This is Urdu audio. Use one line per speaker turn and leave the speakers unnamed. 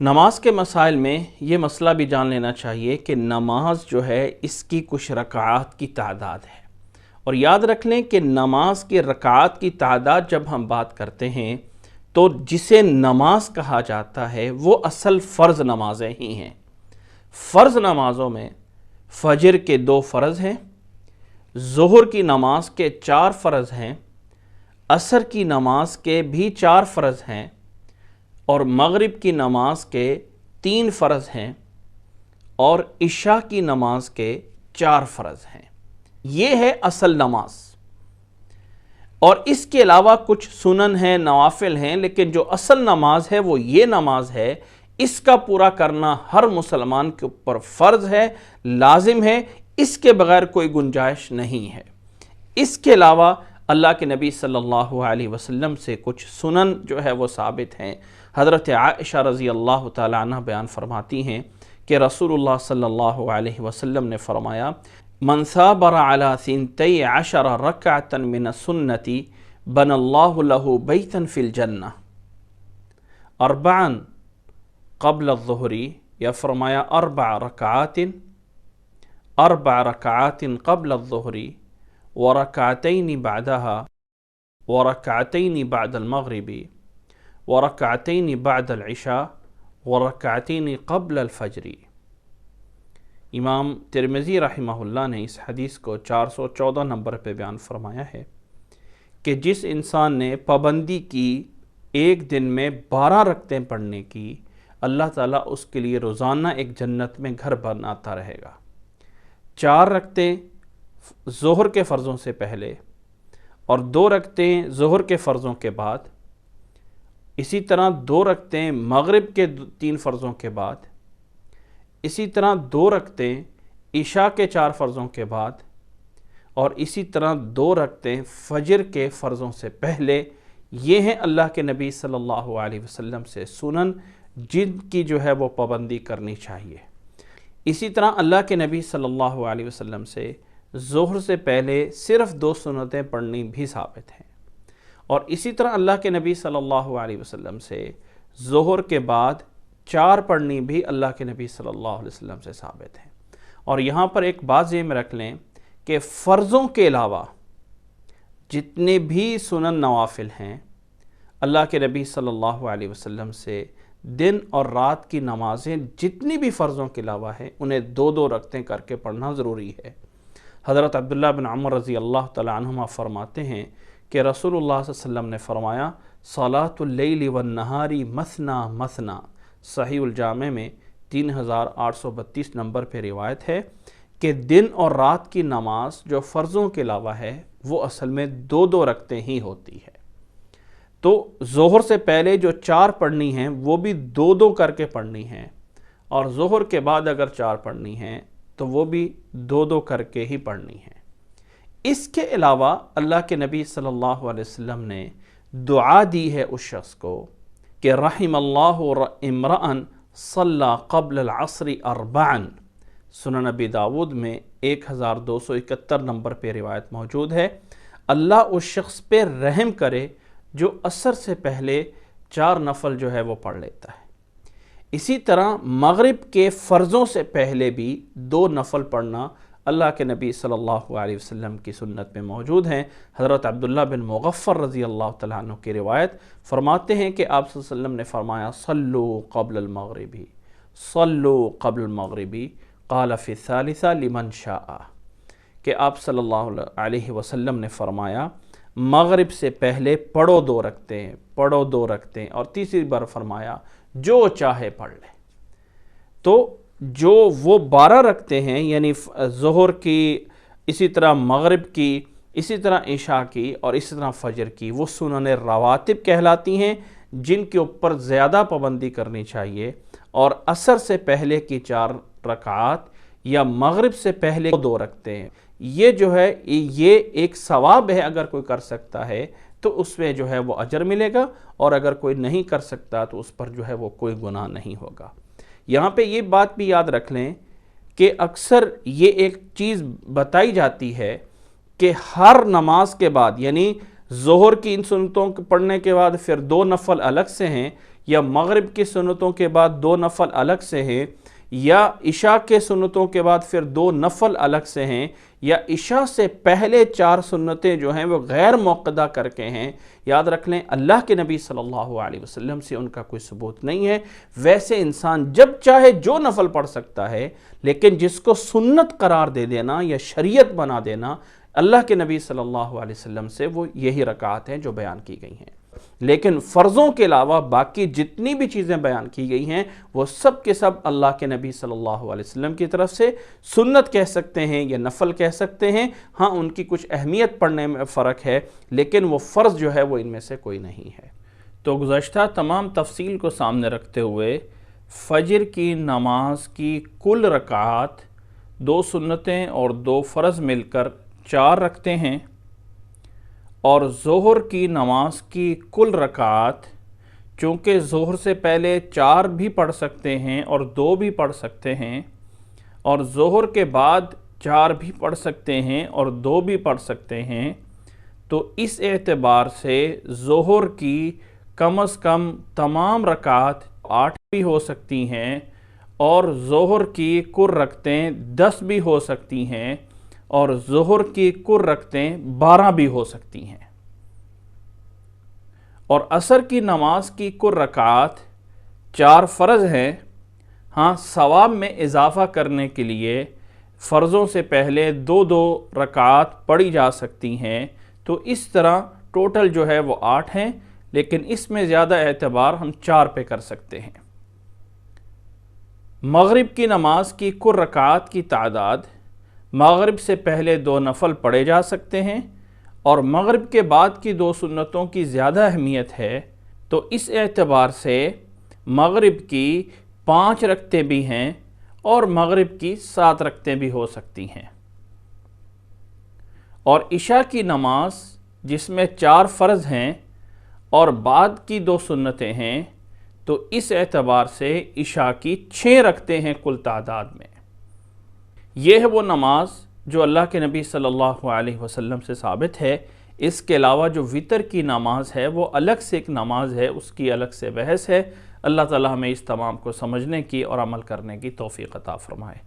نماز کے مسائل میں یہ مسئلہ بھی جان لینا چاہیے کہ نماز جو ہے اس کی کچھ رکعات کی تعداد ہے، اور یاد رکھ لیں کہ نماز کی رکعات کی تعداد جب ہم بات کرتے ہیں تو جسے نماز کہا جاتا ہے وہ اصل فرض نمازیں ہی ہیں۔ فرض نمازوں میں فجر کے 2 فرض ہیں، ظہر کی نماز کے 4 فرض ہیں، عصر کی نماز کے بھی 4 فرض ہیں، اور مغرب کی نماز کے 3 فرض ہیں، اور عشاء کی نماز کے 4 فرض ہیں۔ یہ ہے اصل نماز، اور اس کے علاوہ کچھ سنن ہیں، نوافل ہیں، لیکن جو اصل نماز ہے وہ یہ نماز ہے۔ اس کا پورا کرنا ہر مسلمان کے اوپر فرض ہے، لازم ہے، اس کے بغیر کوئی گنجائش نہیں ہے۔ اس کے علاوہ اللہ کے نبی صلی اللہ علیہ وسلم سے کچھ سنن جو ہے وہ ثابت ہیں۔ حضرت عائشہ رضی اللہ تعالی عنہ بیان فرماتی ہیں کہ رسول اللہ صلی اللہ علیہ وسلم نے فرمایا: من ثابر على 12 رکعة من السنة بنى الله له بیتا فی الجنہ 4 قبل الظہر، یا فرمایا 4 رکعات قبل الظہر ورکعتین بعدها ورکعتین بعد المغرب ورکعتین بعد العشاء ورکعتین قبل الفجر۔ امام ترمذی رحمہ اللہ نے اس حدیث کو 414 نمبر پہ بیان فرمایا ہے کہ جس انسان نے پابندی کی ایک دن میں 12 رکعتیں پڑھنے کی، اللہ تعالیٰ اس کے لیے روزانہ ایک جنت میں گھر بناتا رہے گا۔ 4 رکعتیں ظہر کے فرضوں سے پہلے، اور 2 رکعتیں ظہر کے فرضوں کے بعد، اسی طرح 2 رکعتیں مغرب کے 3 فرضوں کے بعد، اسی طرح 2 رکعتیں عشاء کے 4 فرضوں کے بعد، اور اسی طرح 2 رکعتیں فجر کے فرضوں سے پہلے۔ یہ ہیں اللہ کے نبی صلی اللہ علیہ وسلم سے سنن جن کی جو ہے وہ پابندی کرنی چاہیے۔ اسی طرح اللہ کے نبی صلی اللہ علیہ وسلم سے ظہر سے پہلے صرف 2 سنتیں پڑھنی بھی ثابت ہیں، اور اسی طرح اللہ کے نبی صلی اللہ علیہ وسلم سے ظہر کے بعد 4 پڑھنی بھی اللہ کے نبی صلی اللہ علیہ وسلم سے ثابت ہیں۔ اور یہاں پر ایک بات ذہن میں رکھ لیں کہ فرضوں کے علاوہ جتنے بھی سنن نوافل ہیں، اللہ کے نبی صلی اللہ علیہ وسلم سے دن اور رات کی نمازیں جتنی بھی فرضوں کے علاوہ ہیں انہیں 2 رکعتیں کر کے پڑھنا ضروری ہے۔ حضرت عبداللہ بن عمر رضی اللہ تعالی عنہما فرماتے ہیں کہ رسول اللہ صلی اللہ علیہ وسلم نے فرمایا: صلاۃ اللیل والنہار مثنی مثنی۔ صحیح الجامع میں 3832 نمبر پہ روایت ہے کہ دن اور رات کی نماز جو فرضوں کے علاوہ ہے وہ اصل میں 2 رکعتیں ہی ہوتی ہے۔ تو ظہر سے پہلے جو 4 پڑھنی ہیں وہ بھی 2 کر کے پڑھنی ہیں، اور ظہر کے بعد اگر 4 پڑھنی ہیں تو وہ بھی 2 کر کے ہی پڑھنی ہیں۔ اس کے علاوہ اللہ کے نبی صلی اللہ علیہ وسلم نے دعا دی ہے اس شخص کو کہ رحم اللہ امرأ صلی قبل العصر 4۔ سنن ابی داود میں 1271 نمبر پہ روایت موجود ہے۔ اللہ اس شخص پہ رحم کرے جو عصر سے پہلے 4 نفل جو ہے وہ پڑھ لیتا ہے۔ اسی طرح مغرب کے فرضوں سے پہلے بھی 2 نفل پڑھنا اللہ کے نبی صلی اللہ علیہ وسلم کی سنت میں موجود ہیں۔ حضرت عبداللہ بن مغفر رضی اللہ تعالیٰ عنہ کی روایت فرماتے ہیں کہ آپ صلی اللہ علیہ وسلم نے فرمایا: صلو قبل المغربی، صلو قبل المغربی، قال فی الثالثہ لمن شاء، کہ آپ صلی اللہ علیہ وسلم نے فرمایا مغرب سے پہلے پڑھو 2 رکعتیں، پڑھو 2 رکعتیں، اور تیسری بار فرمایا جو چاہے پڑھ لے۔ تو جو وہ 12 رکعتیں ہیں، یعنی ظہر کی، اسی طرح مغرب کی، اسی طرح عشاء کی، اور اسی طرح فجر کی، وہ سنن رواتب کہلاتی ہیں جن کے اوپر زیادہ پابندی کرنی چاہیے۔ اور عصر سے پہلے کی 4 رکعات یا مغرب سے پہلے 2 رکعتیں، یہ جو ہے یہ ایک ثواب ہے، اگر کوئی کر سکتا ہے تو اس میں جو ہے وہ اجر ملے گا، اور اگر کوئی نہیں کر سکتا تو اس پر جو ہے وہ کوئی گناہ نہیں ہوگا۔ یہاں پہ یہ بات بھی یاد رکھ لیں کہ اکثر یہ ایک چیز بتائی جاتی ہے کہ ہر نماز کے بعد، یعنی ظہر کی ان سنتوں کو پڑھنے کے بعد پھر 2 نفل الگ سے ہیں، یا مغرب کی سنتوں کے بعد 2 نفل الگ سے ہیں، یا عشاء کے سنتوں کے بعد پھر 2 نفل الگ سے ہیں، یا عشاء سے پہلے 4 سنتیں جو ہیں وہ غیر موقدہ کر کے ہیں، یاد رکھ لیں اللہ کے نبی صلی اللہ علیہ وسلم سے ان کا کوئی ثبوت نہیں ہے۔ ویسے انسان جب چاہے جو نفل پڑھ سکتا ہے، لیکن جس کو سنت قرار دے دینا یا شریعت بنا دینا اللہ کے نبی صلی اللہ علیہ وسلم سے، وہ یہی رکعات ہیں جو بیان کی گئی ہیں۔ لیکن فرضوں کے علاوہ باقی جتنی بھی چیزیں بیان کی گئی ہیں وہ سب کے سب اللہ کے نبی صلی اللہ علیہ وسلم کی طرف سے سنت کہہ سکتے ہیں یا نفل کہہ سکتے ہیں، ہاں ان کی کچھ اہمیت پڑھنے میں فرق ہے، لیکن وہ فرض جو ہے وہ ان میں سے کوئی نہیں ہے۔ تو گزشتہ تمام تفصیل کو سامنے رکھتے ہوئے فجر کی نماز کی کل رکعات 2 سنتیں اور 2 فرض مل کر 4 رکھتے ہیں، اور ظہر کی نماز کی کل رکعات چونکہ ظہر سے پہلے 4 بھی پڑھ سکتے ہیں اور 2 بھی پڑھ سکتے ہیں، اور ظہر کے بعد 4 بھی پڑھ سکتے ہیں اور 2 بھی پڑھ سکتے ہیں، تو اس اعتبار سے ظہر کی کم از کم تمام رکعات 8 بھی ہو سکتی ہیں، اور ظہر کی کل رکعتیں 10 بھی ہو سکتی ہیں، اور ظہر کی کل رکعتیں 12 بھی ہو سکتی ہیں۔ اور عصر کی نماز کی کل رکعات 4 فرض ہیں، ہاں ثواب میں اضافہ کرنے کے لیے فرضوں سے پہلے 2 رکعات پڑھی جا سکتی ہیں، تو اس طرح ٹوٹل جو ہے وہ 8 ہیں، لیکن اس میں زیادہ اعتبار ہم 4 پہ کر سکتے ہیں۔ مغرب کی نماز کی کل رکعات کی تعداد مغرب سے پہلے 2 نفل پڑھے جا سکتے ہیں، اور مغرب کے بعد کی 2 سنتوں کی زیادہ اہمیت ہے، تو اس اعتبار سے مغرب کی 5 رکعتیں بھی ہیں اور مغرب کی 7 رکعتیں بھی ہو سکتی ہیں۔ اور عشاء کی نماز جس میں 4 فرض ہیں اور بعد کی 2 سنتیں ہیں، تو اس اعتبار سے عشاء کی 6 رکعتیں ہیں کل تعداد میں۔ یہ ہے وہ نماز جو اللہ کے نبی صلی اللہ علیہ وسلم سے ثابت ہے۔ اس کے علاوہ جو وتر کی نماز ہے وہ الگ سے ایک نماز ہے، اس کی الگ سے بحث ہے۔ اللہ تعالی ہمیں اس تمام کو سمجھنے کی اور عمل کرنے کی توفیق عطا فرمائے۔